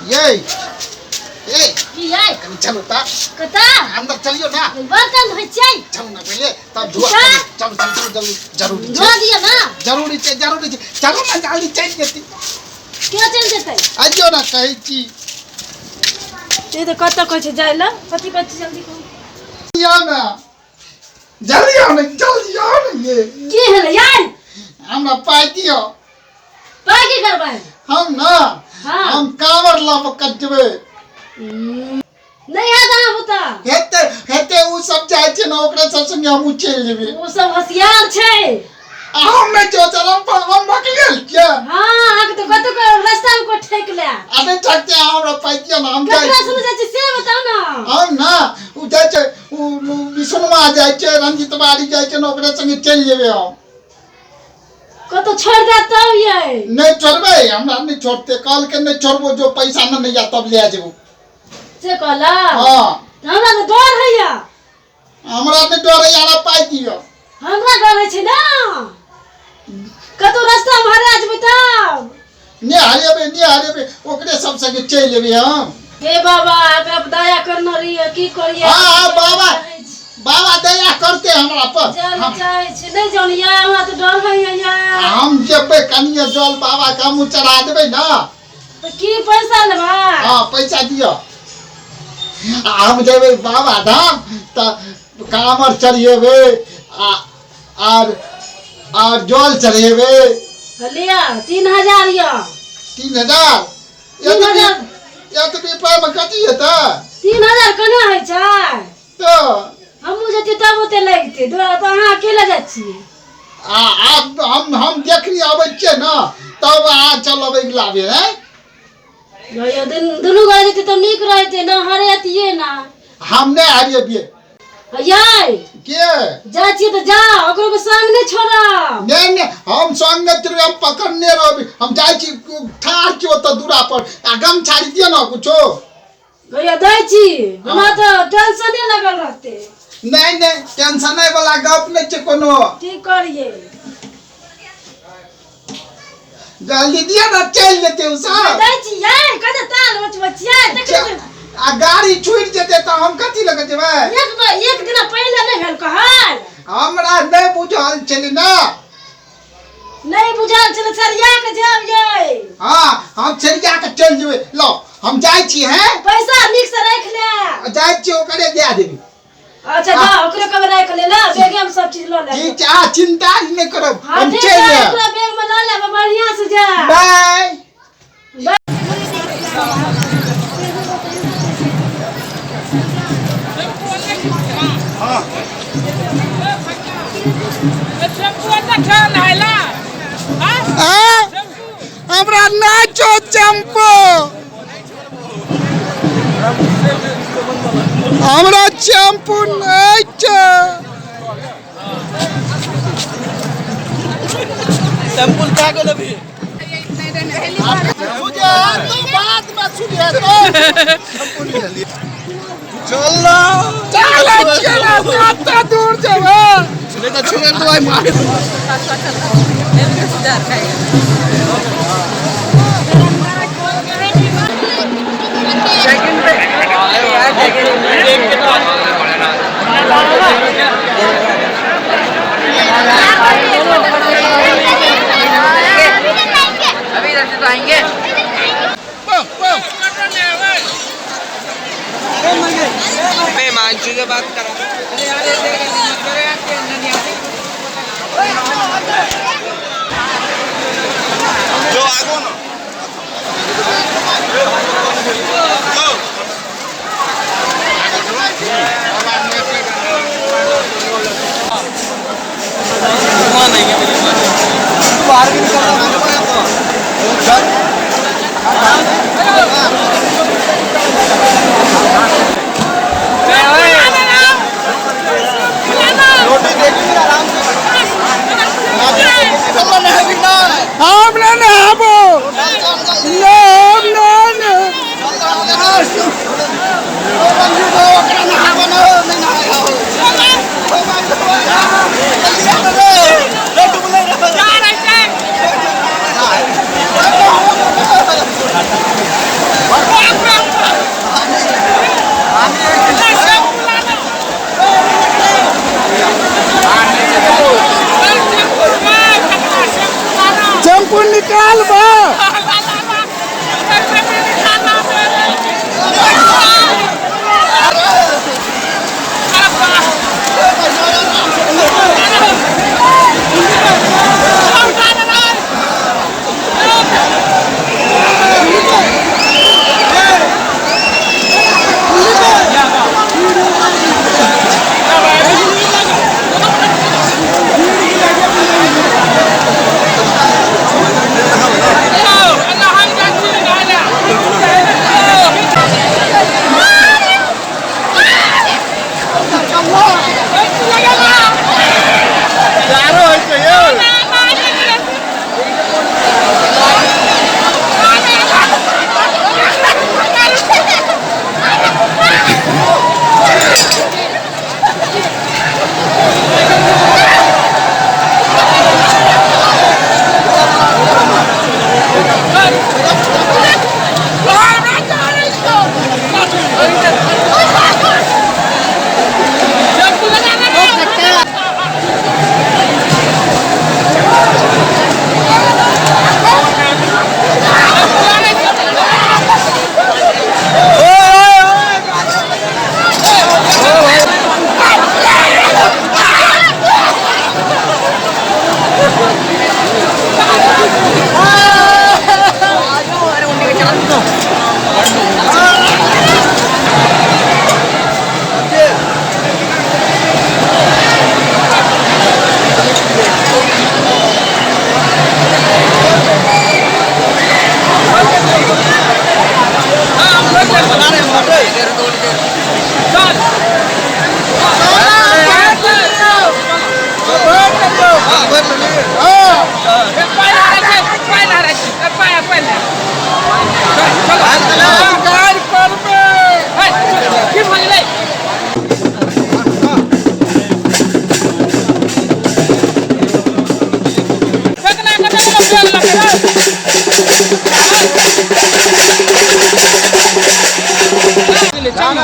ये ये चलो ता कता अंदर चलियो ना बर्तन धोइ छै चलो ना पहले तब धुआ चलो जरूरी धुआ दिया ना जरूरी चलो ना जल्दी चल जेती क्या चल जेतै आइयो ना कहै छी ते तो कत कहै छै जाय ल कथि कहै छै जल्दी कहू या ना जल्दी आओ ना ये की है यार हमरा पाई दियो पाई की करबै हम ना हम कावर ला पकड़बे नहीं याद आ बता हेते उ सब जाय छै ना ओकरा सब संगे हम चल जेबे वो सब होशियार छै हम में जो चलम पर हम बकलेल क्या हां आके तो कत को रास्ता में को ठेक ले अबे ठकते हमरा पाइतिया ना हम जाय ककरा सुन जाय छै से बताओ ना हम ना उ जाय छै उ विष्णुमा जाय छै रंजीत बाड़ी जाय छै ना ओकरा संगे चल जेबे हम कतो छोड़ दे तब ये नहीं छोड़बे हमरा नहीं छोड़ते काल के नहीं छोड़बो जो पैसा न नहीं या तब ले जेबो से कहला हां हमरा तो डर है या हमरा नहीं डर है यार पाई दियो हमरा डर है छै ना कतो रास्ता में हरा जेबै तब ने हरेबे ओकरे सब संगे चल जेबे हम हे बाबा एकरा दया करना रही की करिए हां बाबा दया करते हमरा पर हम चाहे छै नहीं जानिया हमरा तो डर है या हम जेबे कनिया जल बाबा का मुंह चढ़ा देबे ना तो की पैसा लेबा हां पैसा दियो हम जेबे बाबा धाम त कामर चढ़ेबे और जल चढ़ेबे लिया 3000 या 3000 ये तो पेपर में कथी हेता 3000 कना है छै तो हम जते तब ओते लगते तो अहाँ अकेला जाइ छी हम देखनी आबै छियै ना तब आ चलबै लाबे है यो दुनु गए जते तो नीक रहते ना हरेतिए ना हम नहीं हरिए याय के जा छी तो जा ओकरो के संग नहीं छोड़ा नहीं हम संग तेरे हम पकड़ने रहबे हम जाय छी ठार के ओत दूरा पर आ गम छाड़ी दियो ना कुछो गया दै छी हमरा तो टेंशन लगल रहते नहीं टेंशन वाला गप नहीं छै कोनो ठीक करिए जल्दी दिया ना चल जेते उ सब दै छी याय कते ताल बचबचिया देख आ गाड़ी छूट जेते त हम कथि लगे जेबै एक दिन पहले नहीं भेल कहल हमरा नहीं बुझल छले ना नहीं बुझल छले सरिया के जाब ये हां हम सरिया के चल जेबै लो हम जाय छी हैं पैसा निक से रख ले जाय छी ओकरे दे देबी अच्छा जा ओकरे कब रख ले ना बैग में सब चीज लो ले ठीक छै चिंता नहीं करब हम ठीक चल है ओकरा बैग में ला ले बढ़िया से जा बाय हां हमरा नाचो चंपो हमरा चंपू नहीं छै चंपू क्या गेल अभी मुझे तो बात में सुनिए तो चलो कितना दूर जाओ सुने तो छुए तो आई मार सेकंड पे अभी इधर से तो आएंगे मैं मानसू से बात कर जो आगो ना बाहर भी हमरा नहाबो no टेम्पू निकाल बा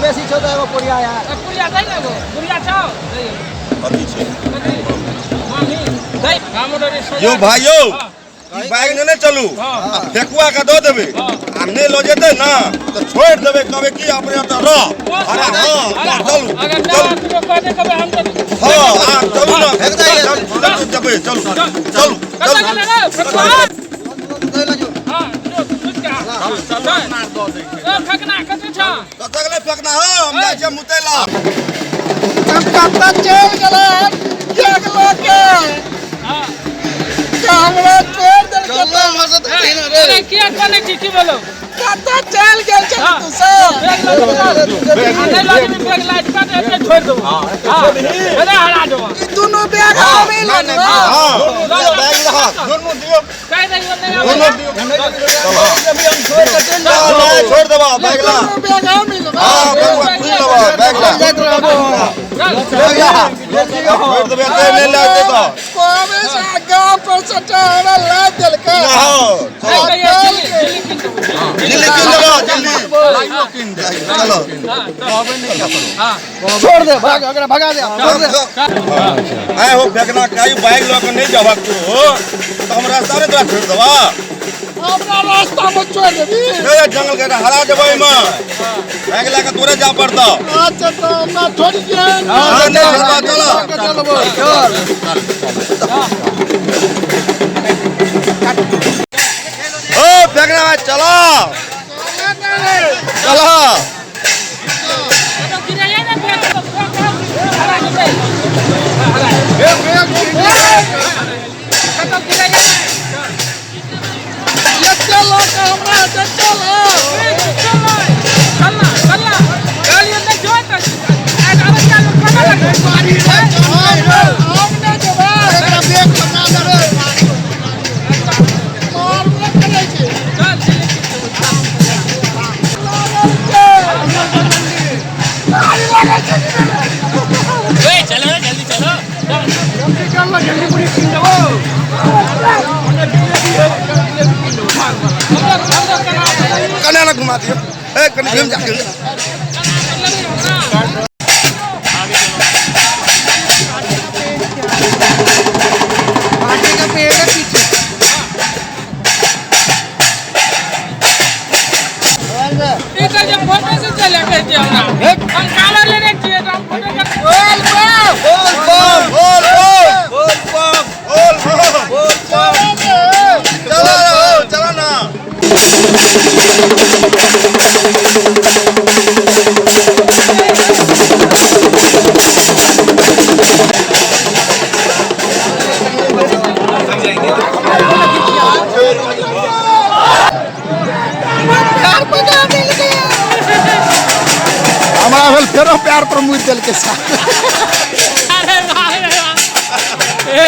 बेसी छौ त एगो पुरिया यार पुरिया दai ना गो पुरिया छौ अथी छै मामी दai हमरो रे यो भाइयो ई बाइक ने चलू फेकुआ का दो देबे आ ने लो जेते ना तो छोड़ देबे कहबे की अपने त रह अरे हां चलू अगर ना तो कहने कहबे हम तो हां चलू ना फेक दे जबे चलू चलू चलू हां जो कुछ का चल मार दो दे ए फेकना कते छ कतगले फेकना हो हम जाय छै मुतैला कत्ता चल गेला एक लोग के हां हमरा छोड़ दे कत्ता मसत है ना रे अरे क्या करने छी की बोलो कत्ता चल गेल छ तू सब अरे लाज में बैग लाइट पर ऐसे छोड़ दो हां अरे हरा दो दोनों बैग हमें लो हां बैग रहा दोनों दियो कह रही हो नहीं दोनों दियो छोड़ देबा बैग ला बैग हमें लो हां बैग ला बैग ला छोड़ देबे ते ले ले दे तो कोबे से गांव पर सटारा ला देल का हां जल्दी किन दो जल्दी लाइव किन दे चलो छोड़ दे भाग अगर भगा दे छोड़ दे आए हो फेकना काई बाइक लो के नहीं जाबक तो हमरा सारे तोरा छोड़ देबा अपना रास्ता में छोड़ दे ए जंगल के हरा देबे में बाइक ला के तोरे जा पड़ता अच्छा तो ना छोड़ के हां नहीं चलो ओ फेकना चलो चलो कन्या ना घुमा दियो ए कन्या घूम जा पार्टी का पेड़ है पीछे फेरो प्यार पर मुड़ दिल के साथ। अरे वाह रे वाह।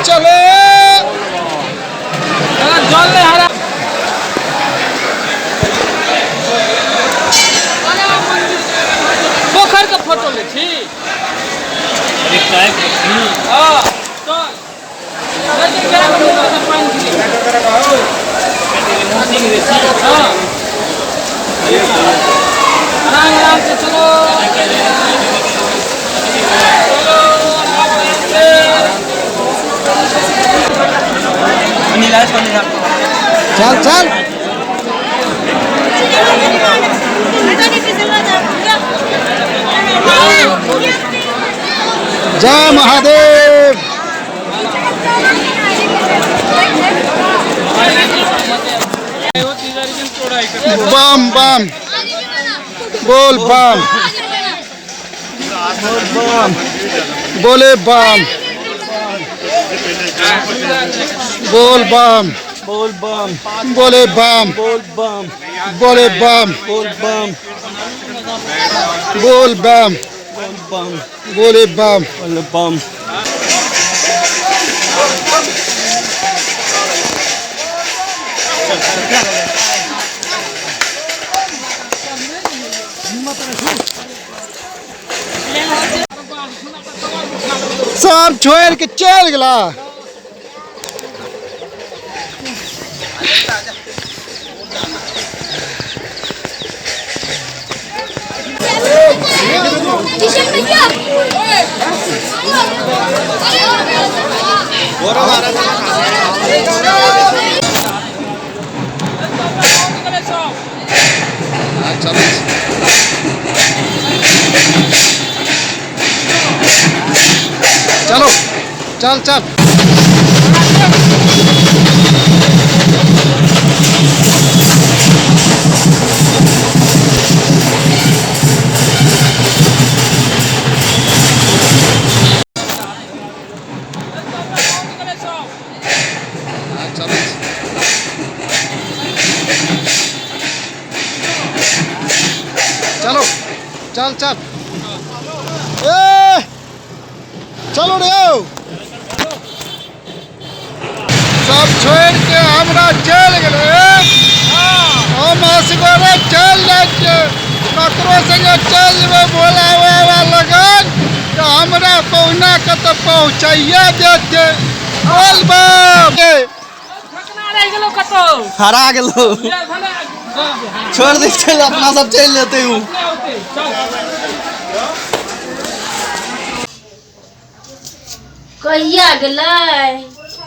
चले जल ले हरा पोखर का फोटो ले छी। हां चल लेकिन क्या करूंगा सब पानी गिरे हां आराम आराम से चलो चल चल जय महादेव। बम बम बोल बम बम बोले बम बोल बम बोल बम बोले बम बोल बम बोले बम बोल बम बोल बम बोल बम बोले बम बोल बम। सब छोड़ के चल गला। चलो चल चल चलो चल चल चलो रे सब छोड़ के हमरा चल गए। हम असगरे चल जाए ककरो संगे चल जेबे बोलावे लगन तो हमरा पहुना के तो पहुँचाइए देते। बोल बाप हरा गेलो छोड़ दे चल अपना सब चल लेते हूँ। कहिया गेलै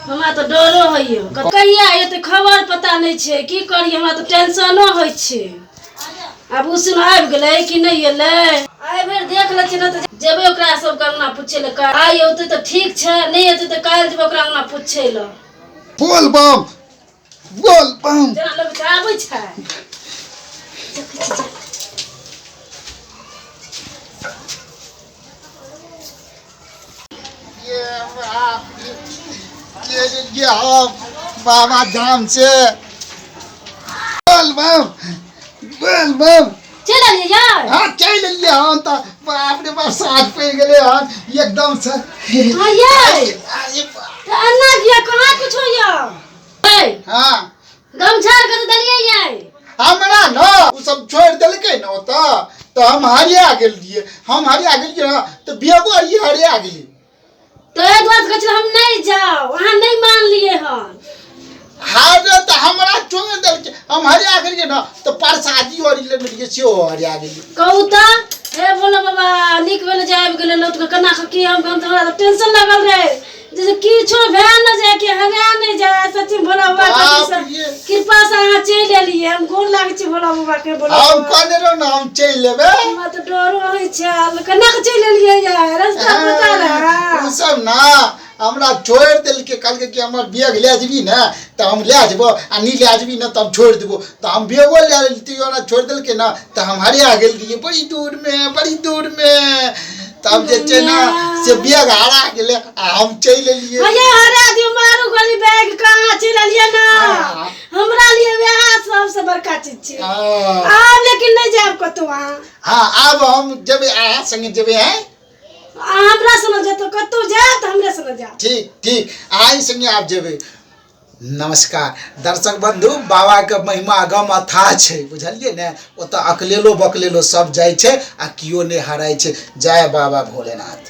हमरा तो डरो होइयो कहिया एते खबर पता नहीं छे की करी हमरा तो टेंशनो होय छे अब उ सुन आबि गेलै कि नहीं एलै आइ भर देख ले छी न त जेबे ओकरा सब अंगना पूछे ले आइ औते तो ठीक छे नहीं औते तो काल जेबे ओकरा अंगना पूछे ले बोल बम जना लोग आबै छै ये बाबा धाम से बोल बम चल आइए यार हाँ चल लिया हम तो बाप रे बाप साथ पे गए हम एकदम से हां यार त अन्ना किया कहां कुछ हो या ए हाँ गमछार कर दलिए यार हमरा न उ सब छोड़ देलकै न तो हम हरिया गेल दिए हम हरिया गेलिए न तो बेगो हरिया गेली तो एक बात कह हम नहीं जाओ वहां नहीं मान लिए हन हारे तो हमरा छोड़ देलकै हम हरिया गेलिए न तो प्रसादी और ले मिलिए से हरिया गेली कहू त हे बोलो बाबा निक भेल जाब गेल लोट के कना की हम हमरा तो टेंशन लागल रहे जैसे किछो भए न जाए कि हगा नहीं जाए सच्ची भोला बाबा के कृपा से अहाँ चल एलिए हम गोर लागे छी भोला बाबा के बोलो हम कहने रहो न हम चल लेबे हमरा तो डरो होय छै कना के चल एलिए यार रास्ता पता रहा उ सब ना हमरा छोड़ देल के कल के हमर बैग ले जबी ना तो हम ले जबो आ नी ले जबी ना तो हम छोड़ देबो तो हम बैगो ले लेतियो ना छोड़ देल के ना तो हम हरिया गेल दिए बड़ी दूर में तब जे छै ना से बैग हरा गेले आ हम चल लेलिए भैया हरा दियो मारू गोली बैग कहां चल एलिए ना हमरा लिए वह सबसे बड़का चीज छै आब लेकिन नहीं जाब कतो वहां हां आब हम जेबे आ संगे जेबे हैं हमरा सुनो जे तो कतो जा त हमरे सुनो जा ठीक आई संगे आप जेबे नमस्कार दर्शक बंधु बाबा के महिमा अगम अथाह छै बुझलिए ने ओत अकलेलो बकलेलो सब जाय छै आ कियो ने हराय छै जय बाबा भोलेनाथ।